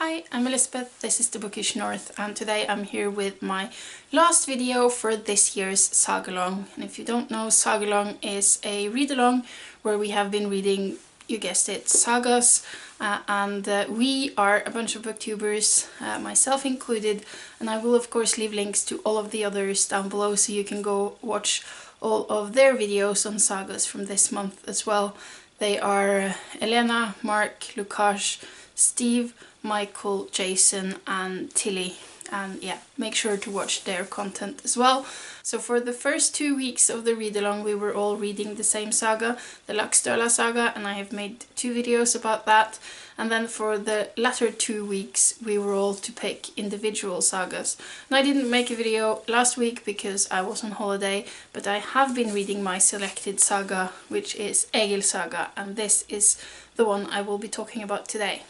Hi, I'm Elizabeth, this is the Bookish North, and today I'm here with my last video for this year's Sagalong. And if you don't know, Sagalong is a read-along where we have been reading, you guessed it, sagas, and we are a bunch of booktubers, myself included, and I will of course leave links to all of the others down below so you can go watch all of their videos on sagas from this month as well. They are Elena, Mark, Lukasz, Steve, Michael, Jason and Tilly, and yeah, make sure to watch their content as well. So for the first 2 weeks of the read-along we were all reading the same saga, the Laxdøla saga, and I have made 2 videos about that. And then for the latter 2 weeks we were all to pick individual sagas. And I didn't make a video last week because I was on holiday, but I have been reading my selected saga, which is Egil saga, and this is the one I will be talking about today.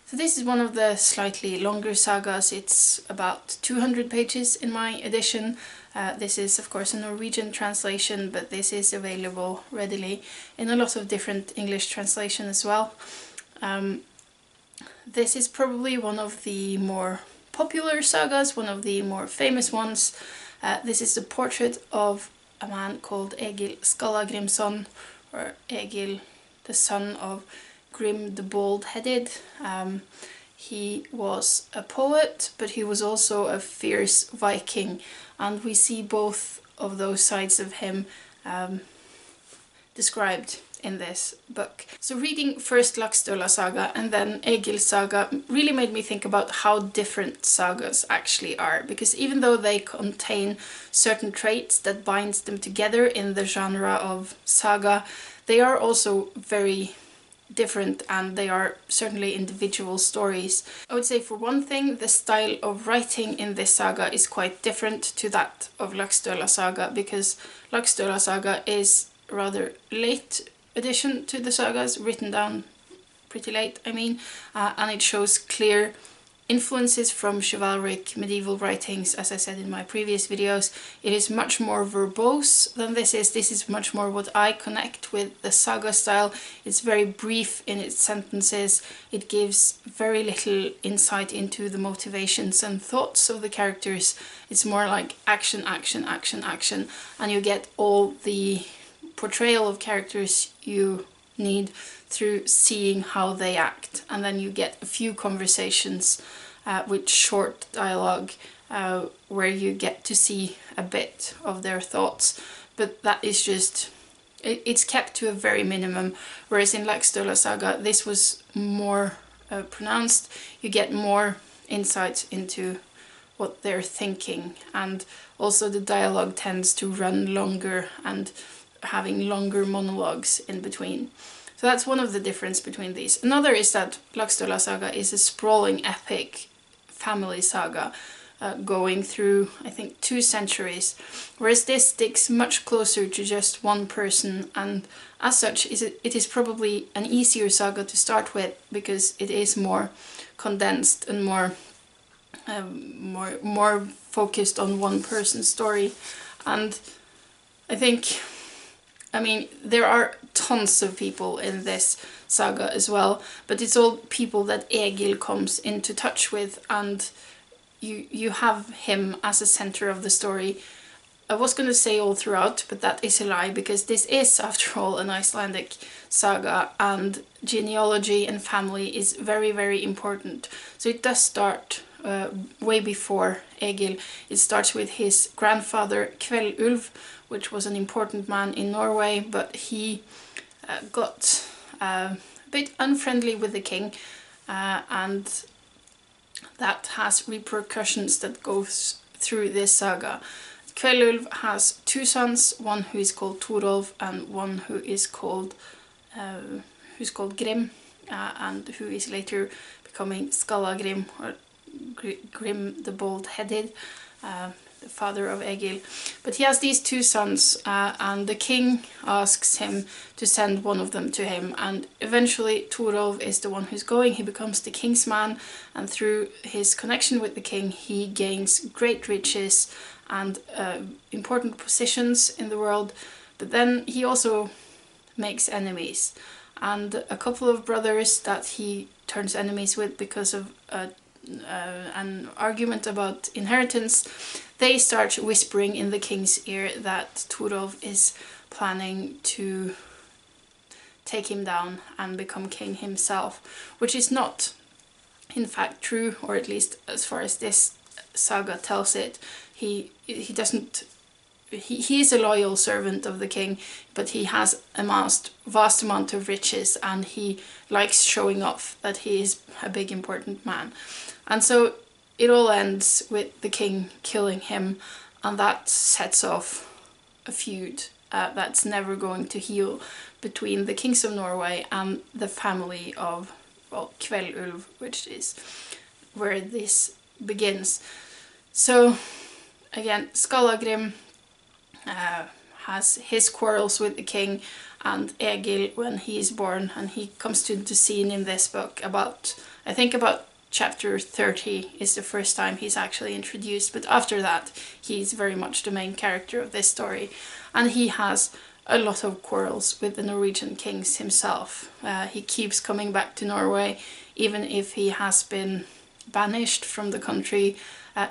So this is one of the slightly longer sagas. It's about 200 pages in my edition. This is of course a Norwegian translation, but this is available readily in a lot of different English translation as well. This is probably one of the more popular sagas, one of the more famous ones. This is the portrait of a man called Egil Skallagrimsson, or Egil, the son of Grim the Bald-Headed. He was a poet, but he was also a fierce Viking, and we see both of those sides of him described in this book. So reading first Laxdøla saga and then Egil saga really made me think about how different sagas actually are, because even though they contain certain traits that binds them together in the genre of saga, they are also very different, and they are certainly individual stories. I would say for one thing, the style of writing in this saga is quite different to that of Laxdøla saga, because Laxdøla saga is a rather late addition to the sagas, written down pretty late, I mean, and it shows clear influences from chivalric medieval writings, as I said in my previous videos. It is much more verbose than this is. This is much more what I connect with the saga style. It's very brief in its sentences. It gives very little insight into the motivations and thoughts of the characters. It's more like action, action, action, action, and you get all the portrayal of characters you need through seeing how they act, and then you get a few conversations with short dialogue where you get to see a bit of their thoughts, but that is just, it's kept to a very minimum, whereas in Laxdøla saga this was more pronounced. You get more insights into what they're thinking, and also the dialogue tends to run longer and having longer monologues in between. So that's one of the difference between these. Another is that Laxdøla saga is a sprawling epic family saga going through, I think, 2 centuries, whereas this sticks much closer to just one person, and as such it is probably an easier saga to start with because it is more condensed and more focused on one person's story. And I mean, there are tons of people in this saga as well, but it's all people that Egil comes into touch with, and you have him as a center of the story. I was going to say all throughout, but that is a lie, because this is, after all, an Icelandic saga, and genealogy and family is very, very important. So it does start way before Egil. It starts with his grandfather Kvelulv, which was an important man in Norway, but he got a bit unfriendly with the king, and that has repercussions that goes through this saga. Kvelulv has 2 sons, one who is called Torolv and one who is called Grim, and who is later becoming Skallagrim, or Grim the Bald-Headed, the father of Egil. But he has these 2 sons, and the king asks him to send one of them to him, and eventually Torolv is the one who's going. He becomes the king's man, and through his connection with the king he gains great riches and important positions in the world, but then he also makes enemies, and a couple of brothers that he turns enemies with because of an argument about inheritance, they start whispering in the king's ear that Torolf is planning to take him down and become king himself, which is not in fact true, or at least as far as this saga tells it. He doesn't. He is a loyal servant of the king, but he has amassed vast amount of riches, and he likes showing off that he is a big important man. And so it all ends with the king killing him, and that sets off a feud that's never going to heal between the kings of Norway and the family of, well, Kveldulv, which is where this begins. So again, Skallagrim has his quarrels with the king and Egil when he is born, and he comes to the scene in this book about, I think about chapter 30 is the first time he's actually introduced, but after that he's very much the main character of this story, and he has a lot of quarrels with the Norwegian kings himself. He keeps coming back to Norway even if he has been banished from the country.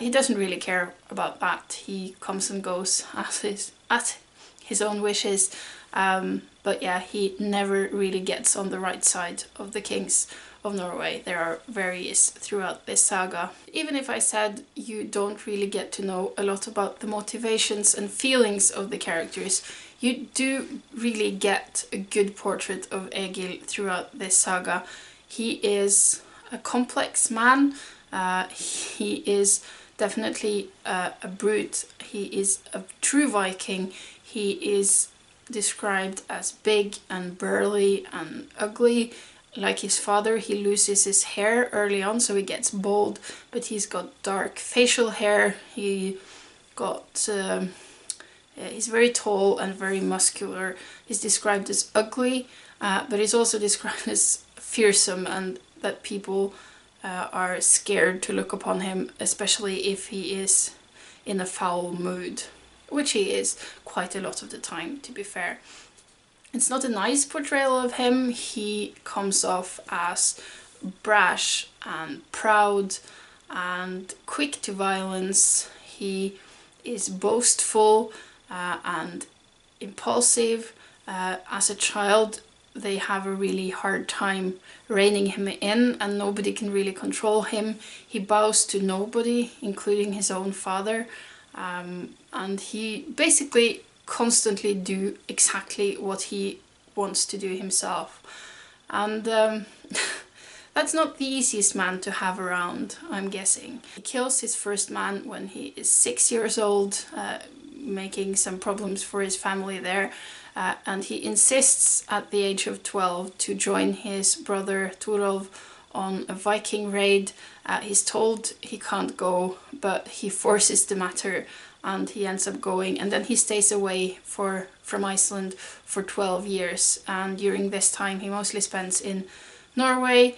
He doesn't really care about that. He comes and goes at his own wishes. But yeah, he never really gets on the right side of the kings of Norway. There are various throughout this saga. Even if I said you don't really get to know a lot about the motivations and feelings of the characters, you do really get a good portrait of Egil throughout this saga. He is a complex man. He is definitely a brute. He is a true Viking. He is described as big and burly and ugly. Like his father, he loses his hair early on, so he gets bald, but he's got dark facial hair. He's very tall and very muscular. He's described as ugly, but he's also described as fearsome, and that people are scared to look upon him, especially if he is in a foul mood, which he is quite a lot of the time, to be fair. It's not a nice portrayal of him. He comes off as brash and proud and quick to violence. He is boastful and impulsive. As a child, they have a really hard time reining him in, and nobody can really control him. He bows to nobody, including his own father, and he basically constantly do exactly what he wants to do himself. And that's not the easiest man to have around, I'm guessing. He kills his first man when he is 6 years old, making some problems for his family there. And he insists at the age of 12 to join his brother Torolf on a Viking raid. He's told he can't go, but he forces the matter and he ends up going, and then he stays away from Iceland for 12 years. And during this time he mostly spends in Norway,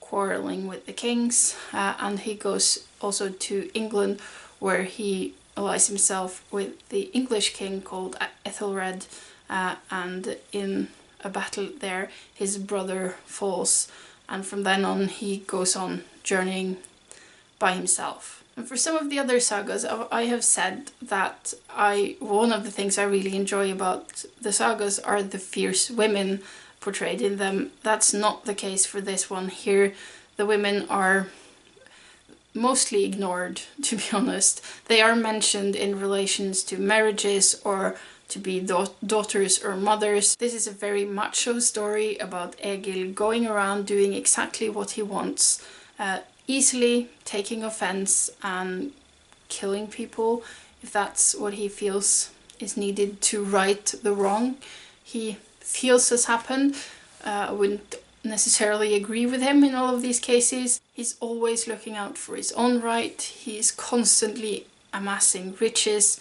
quarreling with the kings, and he goes also to England, where he allies himself with the English king called Ethelred, and in a battle there his brother falls, and from then on he goes on journeying by himself. And for some of the other sagas, I have said that one of the things I really enjoy about the sagas are the fierce women portrayed in them. That's not the case for this one. Here the women are mostly ignored, to be honest. They are mentioned in relations to marriages or to be daughters or mothers. This is a very macho story about Egil going around doing exactly what he wants, easily taking offense and killing people if that's what he feels is needed to right the wrong he feels has happened. I wouldn't necessarily agree with him in all of these cases. He's always looking out for his own right. He's constantly amassing riches.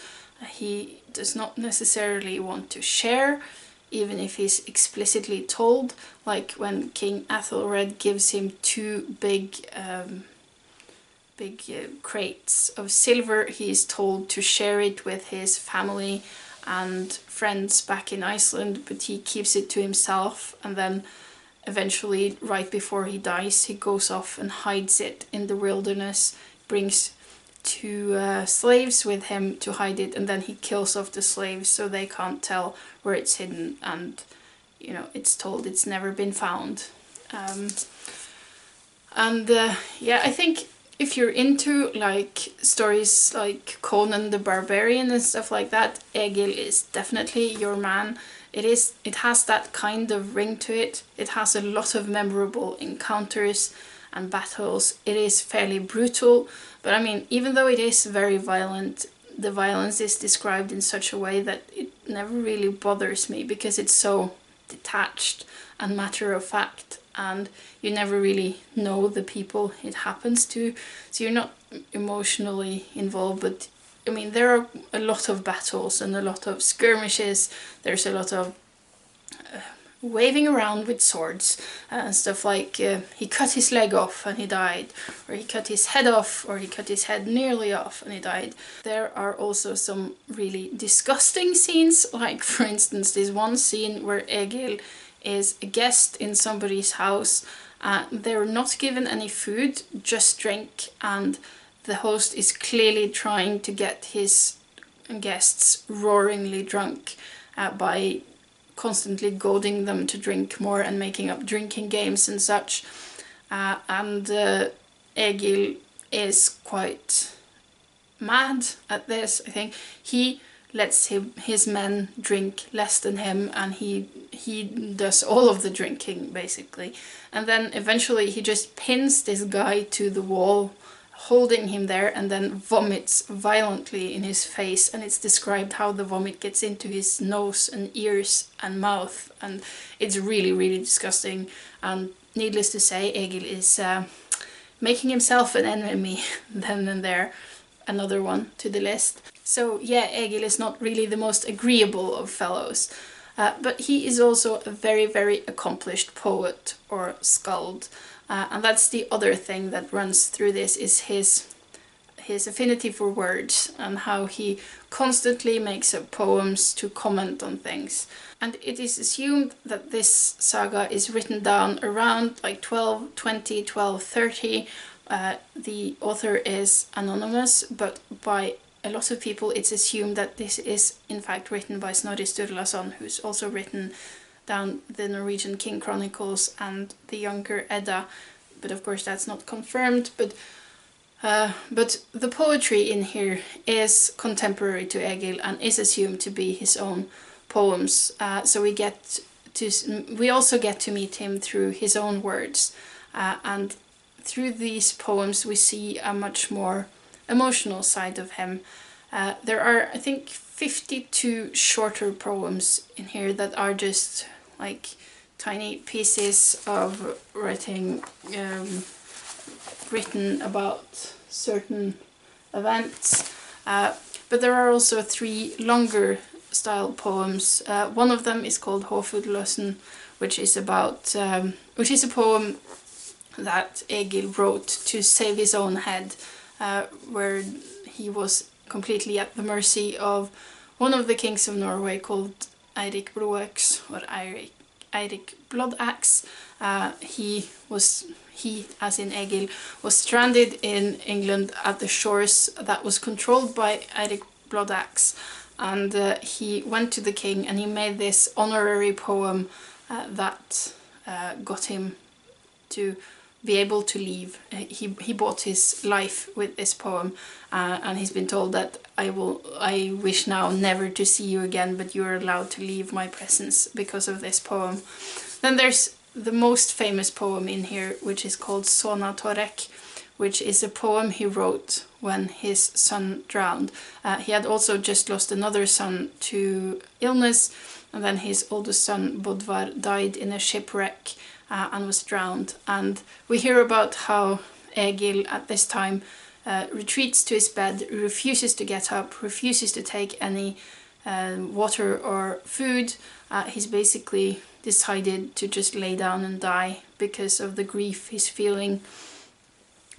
He does not necessarily want to share, even if he's explicitly told, like when King Ethelred gives him two big crates of silver. He is told to share it with his family and friends back in Iceland, but he keeps it to himself, and then eventually, right before he dies, he goes off and hides it in the wilderness, brings two slaves with him to hide it, and then he kills off the slaves so they can't tell where it's hidden, and you know, it's told it's never been found. Yeah, I think if you're into like stories like Conan the Barbarian and stuff like that, Egil is definitely your man. It has that kind of ring to it. It has a lot of memorable encounters and battles. It is fairly brutal, but I mean, even though it is very violent, the violence is described in such a way that it never really bothers me, because it's so detached and matter of fact, and you never really know the people it happens to, so you're not emotionally involved. But I mean, there are a lot of battles and a lot of skirmishes. There's a lot of waving around with swords and stuff, like he cut his leg off and he died, or he cut his head off, or he cut his head nearly off and he died. There are also some really disgusting scenes, like for instance this one scene where Egil is a guest in somebody's house. They're not given any food, just drink, and the host is clearly trying to get his guests roaringly drunk by constantly goading them to drink more and making up drinking games and such. Egil is quite mad at this. I think he lets his men drink less than him, and he does all of the drinking basically, and then eventually he just pins this guy to the wall, holding him there, and then vomits violently in his face, and it's described how the vomit gets into his nose and ears and mouth, and it's really, really disgusting. And needless to say, Egil is making himself an enemy then and there, another one to the list. So yeah, Egil is not really the most agreeable of fellows, but he is also a very, very accomplished poet or skald. And that's the other thing that runs through this, is his affinity for words and how he constantly makes up poems to comment on things. And it is assumed that this saga is written down around like 1220, 1230. The author is anonymous, but by a lot of people it's assumed that this is in fact written by Snorri Sturlason, who's also written down the Norwegian King Chronicles and the Younger Edda, but of course that's not confirmed. But the poetry in here is contemporary to Egil and is assumed to be his own poems. So we also get to meet him through his own words, and through these poems we see a much more emotional side of him. There are, I think, 52 shorter poems in here that are just like tiny pieces of writing written about certain events. But there are also 3 longer style poems. One of them is called Håfudløsen, which is a poem that Egil wrote to save his own head, where he was completely at the mercy of one of the kings of Norway called Eirik Blodaxe, or Eirik Blodaxe. He, as in Egil, was stranded in England at the shores that was controlled by Eirik Blodaxe, and he went to the king and he made this honorary poem that got him to be able to leave. He bought his life with this poem, and he's been told that I wish now never to see you again, but you're allowed to leave my presence because of this poem. Then there's the most famous poem in here, which is called Sona Torek, which is a poem he wrote when his son drowned. He had also just lost another son to illness, and then his oldest son Bodvar died in a shipwreck and was drowned. And we hear about how Egil at this time retreats to his bed, refuses to get up, refuses to take any water or food. He's basically decided to just lay down and die because of the grief he's feeling.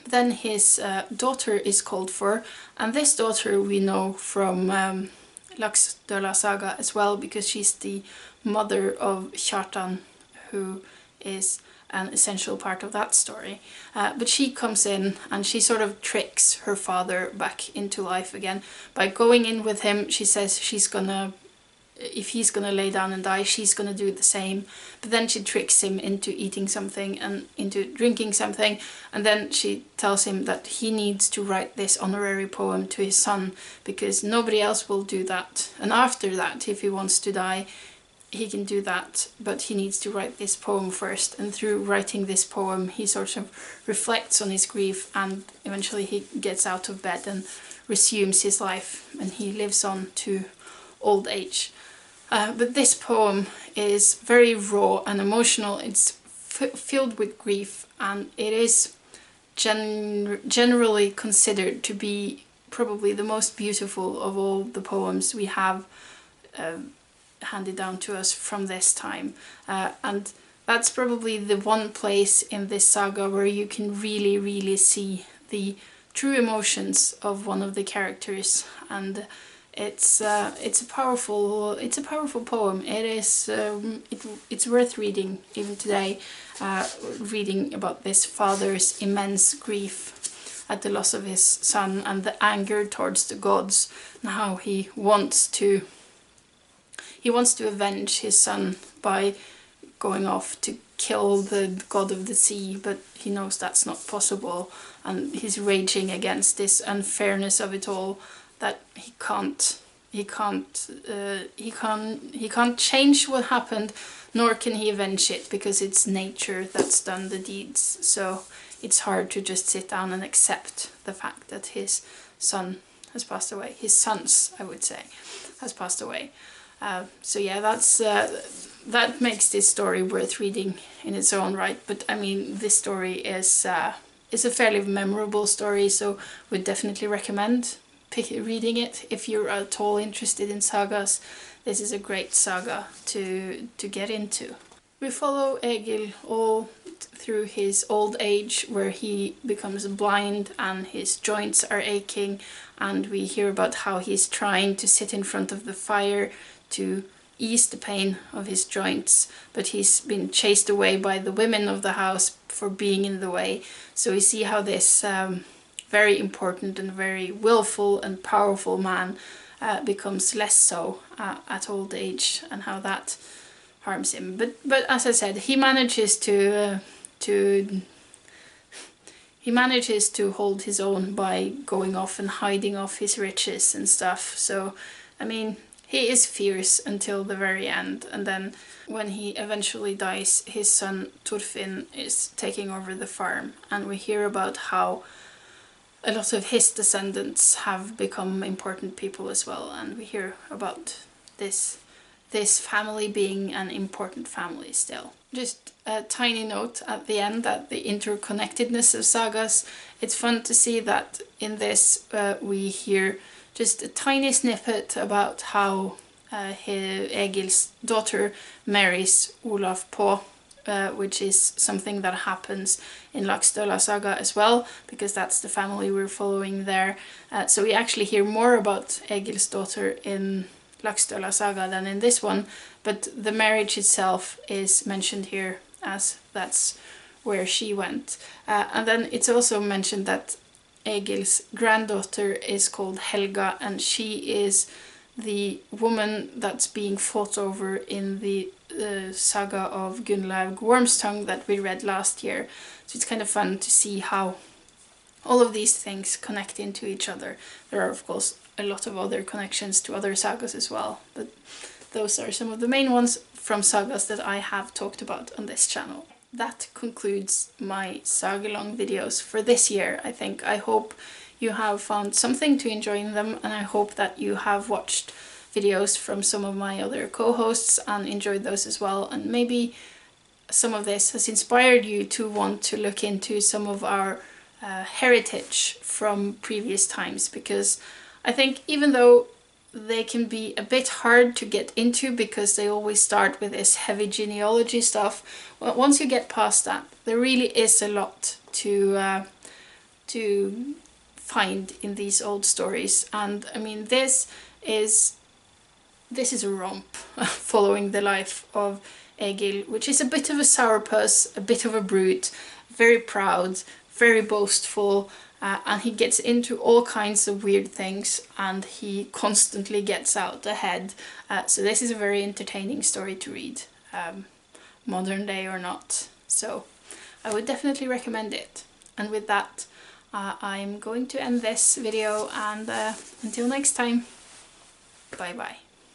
Then his daughter is called for, and this daughter we know from Laxdøla Saga as well, because she's the mother of Kjartan, who is an essential part of that story. But she comes in and she sort of tricks her father back into life again. By going in with him, she says she's gonna, if he's gonna lay down and die, she's gonna do the same. But then she tricks him into eating something and into drinking something, and then she tells him that he needs to write this honorary poem to his son because nobody else will do that. And after that, if he wants to die, he can do that, but he needs to write this poem first. And through writing this poem, he sort of reflects on his grief, and eventually he gets out of bed and resumes his life, and he lives on to old age. But this poem is very raw and emotional. It's filled with grief, and it is generally considered to be probably the most beautiful of all the poems we have handed down to us from this time. And that's probably the one place in this saga where you can really see the true emotions of one of the characters, and it's a powerful poem. It is it's worth reading even today, reading about this father's immense grief at the loss of his son and the anger towards the gods, and how he wants to avenge his son by going off to kill the god of the sea, but he knows that's not possible, and he's raging against this unfairness of it all, that he can't change what happened, nor can he avenge it, because it's nature that's done the deeds. So it's hard to just sit down and accept the fact that his son has passed away. His sons, I would say, has passed away. So yeah, that makes this story worth reading in its own right. But I mean, this story is a fairly memorable story, so would definitely recommend reading it if you're at all interested in sagas. This is a great saga to get into. We follow Egil all through his old age, where he becomes blind and his joints are aching, and we hear about how he's trying to sit in front of the fire to ease the pain of his joints, but he's been chased away by the women of the house for being in the way. So we see how this very important and very willful and powerful man becomes less so at old age, and how that harms him. But as I said, he manages to hold his own by going off and hiding off his riches and stuff. So I mean, he is fierce until the very end, and then when he eventually dies, his son Thorfinn is taking over the farm, and we hear about how a lot of his descendants have become important people as well, and we hear about this family being an important family still. Just a tiny note at the end that the interconnectedness of sagas, it's fun to see that in this we hear just a tiny snippet about how Egil's daughter marries Olaf På, which is something that happens in Laxdøla Saga as well, because that's the family we're following there. So we actually hear more about Egil's daughter in Laxdøla Saga than in this one, but the marriage itself is mentioned here, as that's where she went. And then it's also mentioned that Egil's granddaughter is called Helga, and she is the woman that's being fought over in the saga of Gunnlaug Wormstongue that we read last year. So it's kind of fun to see how all of these things connect into each other. There are of course a lot of other connections to other sagas as well, but those are some of the main ones from sagas that I have talked about on this channel. That concludes my Sagalong videos for this year, I think. I hope you have found something to enjoy in them, and I hope that you have watched videos from some of my other co-hosts and enjoyed those as well, and maybe some of this has inspired you to want to look into some of our heritage from previous times, because I think even though they can be a bit hard to get into because they always start with this heavy genealogy stuff, well, once you get past that, there really is a lot to find in these old stories. And I mean, this is a romp following the life of Egil, which is a bit of a sourpuss, a bit of a brute, very proud, very boastful, and he gets into all kinds of weird things, and he constantly gets out ahead. So this is a very entertaining story to read, modern day or not. So I would definitely recommend it. And with that, I'm going to end this video, and until next time, bye bye.